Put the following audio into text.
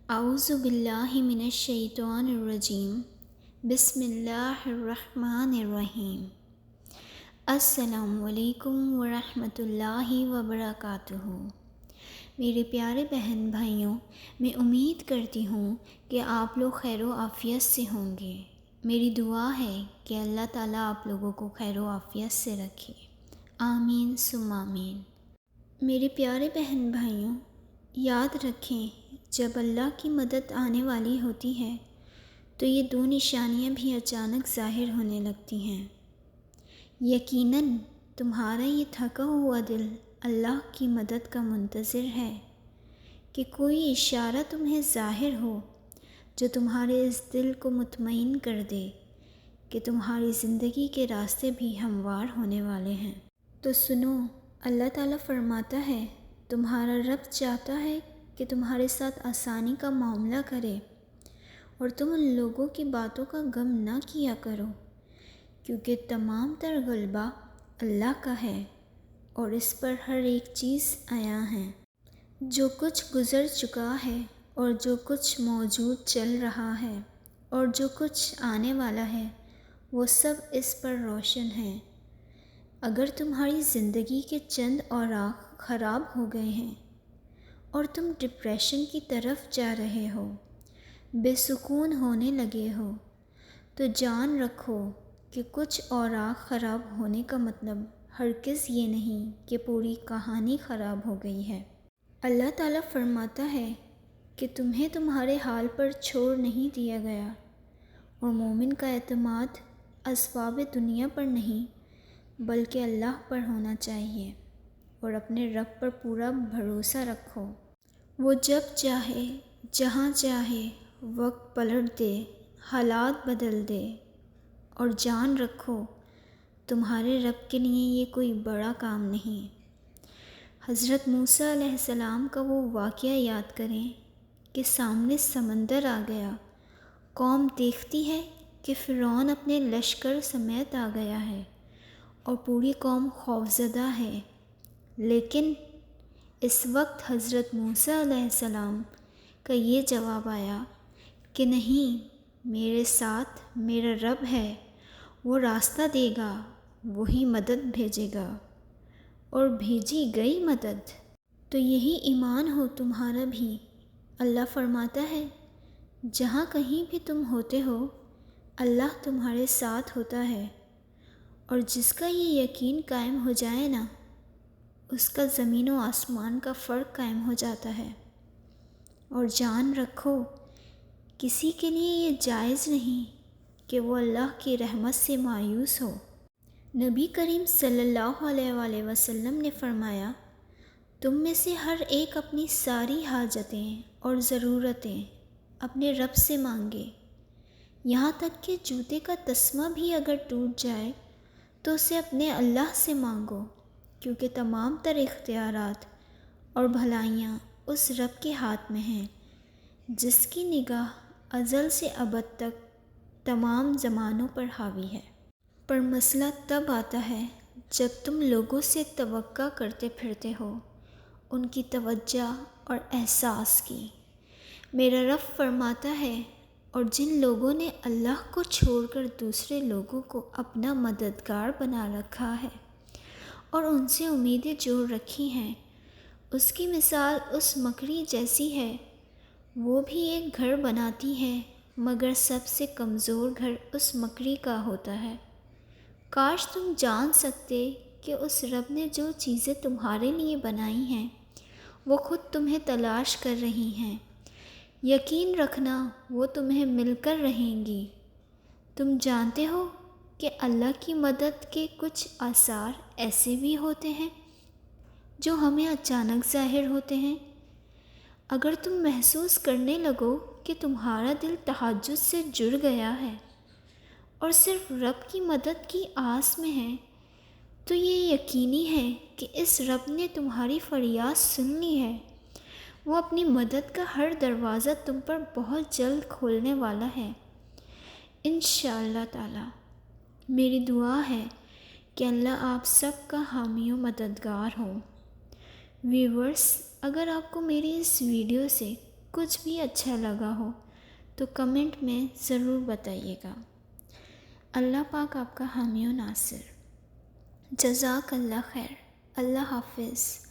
اعوذ باللہ من الشیطان الرجیم بسم اللہ الرحمن الرحیم۔ السلام علیکم ورحمۃ اللہ وبرکاتہ۔ میرے پیارے بہن بھائیوں، میں امید کرتی ہوں کہ آپ لوگ خیر و عافیت سے ہوں گے۔ میری دعا ہے کہ اللہ تعالیٰ آپ لوگوں کو خیر و عافیت سے رکھے، آمین ثم آمین۔ میرے پیارے بہن بھائیوں، یاد رکھیں، جب اللہ کی مدد آنے والی ہوتی ہے تو یہ دو نشانیاں بھی اچانک ظاہر ہونے لگتی ہیں۔ یقیناً تمہارا یہ تھکا ہوا دل اللہ کی مدد کا منتظر ہے کہ کوئی اشارہ تمہیں ظاہر ہو جو تمہارے اس دل کو مطمئن کر دے کہ تمہاری زندگی کے راستے بھی ہموار ہونے والے ہیں۔ تو سنو، اللہ تعالیٰ فرماتا ہے، تمہارا رب چاہتا ہے کہ تمہارے ساتھ آسانی کا معاملہ کرے اور تم ان لوگوں کی باتوں کا غم نہ کیا کرو، کیونکہ تمام تر غلبہ اللہ کا ہے اور اس پر ہر ایک چیز عیاں ہے۔ جو کچھ گزر چکا ہے اور جو کچھ موجود چل رہا ہے اور جو کچھ آنے والا ہے، وہ سب اس پر روشن ہے۔ اگر تمہاری زندگی کے چند اوراق خراب ہو گئے ہیں اور تم ڈپریشن کی طرف جا رہے ہو، بے سکون ہونے لگے ہو، تو جان رکھو کہ کچھ اوراق خراب ہونے کا مطلب ہرگز یہ نہیں کہ پوری کہانی خراب ہو گئی ہے۔ اللہ تعالیٰ فرماتا ہے کہ تمہیں تمہارے حال پر چھوڑ نہیں دیا گیا، اور مومن کا اعتماد اسباب دنیا پر نہیں بلکہ اللہ پر ہونا چاہیے، اور اپنے رب پر پورا بھروسہ رکھو۔ وہ جب چاہے جہاں چاہے وقت پلٹ دے، حالات بدل دے، اور جان رکھو تمہارے رب کے لیے یہ کوئی بڑا کام نہیں۔ حضرت موسیٰ علیہ السلام کا وہ واقعہ یاد کریں کہ سامنے سمندر آ گیا، قوم دیکھتی ہے کہ فرعون اپنے لشکر سمیت آ گیا ہے اور پوری قوم خوفزدہ ہے، لیکن اس وقت حضرت موسیٰ علیہ السلام کا یہ جواب آیا کہ نہیں، میرے ساتھ میرا رب ہے، وہ راستہ دے گا، وہی مدد بھیجے گا، اور بھیجی گئی مدد۔ تو یہی ایمان ہو تمہارا بھی۔ اللہ فرماتا ہے، جہاں کہیں بھی تم ہوتے ہو اللہ تمہارے ساتھ ہوتا ہے، اور جس کا یہ یقین قائم ہو جائے نا، اس کا زمین و آسمان کا فرق قائم ہو جاتا ہے۔ اور جان رکھو، کسی کے لیے یہ جائز نہیں کہ وہ اللہ کی رحمت سے مایوس ہو۔ نبی کریم صلی اللہ علیہ وآلہ وسلم نے فرمایا، تم میں سے ہر ایک اپنی ساری حاجتیں اور ضرورتیں اپنے رب سے مانگے، یہاں تک کہ جوتے کا تسمہ بھی اگر ٹوٹ جائے تو اسے اپنے اللہ سے مانگو، کیونکہ تمام تر اختیارات اور بھلائیاں اس رب کے ہاتھ میں ہیں جس کی نگاہ ازل سے ابد تک تمام زمانوں پر حاوی ہے۔ پر مسئلہ تب آتا ہے جب تم لوگوں سے توقع کرتے پھرتے ہو ان کی توجہ اور احساس کی۔ میرا رب فرماتا ہے، اور جن لوگوں نے اللہ کو چھوڑ کر دوسرے لوگوں کو اپنا مددگار بنا رکھا ہے اور ان سے امیدیں جوڑ رکھی ہیں، اس کی مثال اس مکڑی جیسی ہے، وہ بھی ایک گھر بناتی ہے مگر سب سے کمزور گھر اس مکڑی کا ہوتا ہے۔ کاش تم جان سکتے کہ اس رب نے جو چیزیں تمہارے لیے بنائی ہیں وہ خود تمہیں تلاش کر رہی ہیں۔ یقین رکھنا وہ تمہیں مل کر رہیں گی۔ تم جانتے ہو کہ اللہ کی مدد کے کچھ آثار ایسے بھی ہوتے ہیں جو ہمیں اچانک ظاہر ہوتے ہیں۔ اگر تم محسوس کرنے لگو کہ تمہارا دل تہجد سے جڑ گیا ہے اور صرف رب کی مدد کی آس میں ہے، تو یہ یقینی ہے کہ اس رب نے تمہاری فریاد سن لی ہے۔ وہ اپنی مدد کا ہر دروازہ تم پر بہت جلد کھولنے والا ہے، انشاءاللہ تعالی۔ میری دعا ہے کہ اللہ آپ سب کا حامی و مددگار ہو۔ ویورز، اگر آپ کو میری اس ویڈیو سے کچھ بھی اچھا لگا ہو تو کمنٹ میں ضرور بتائیے گا۔ اللہ پاک آپ کا حامی و ناصر۔ جزاک اللہ خیر۔ اللہ حافظ۔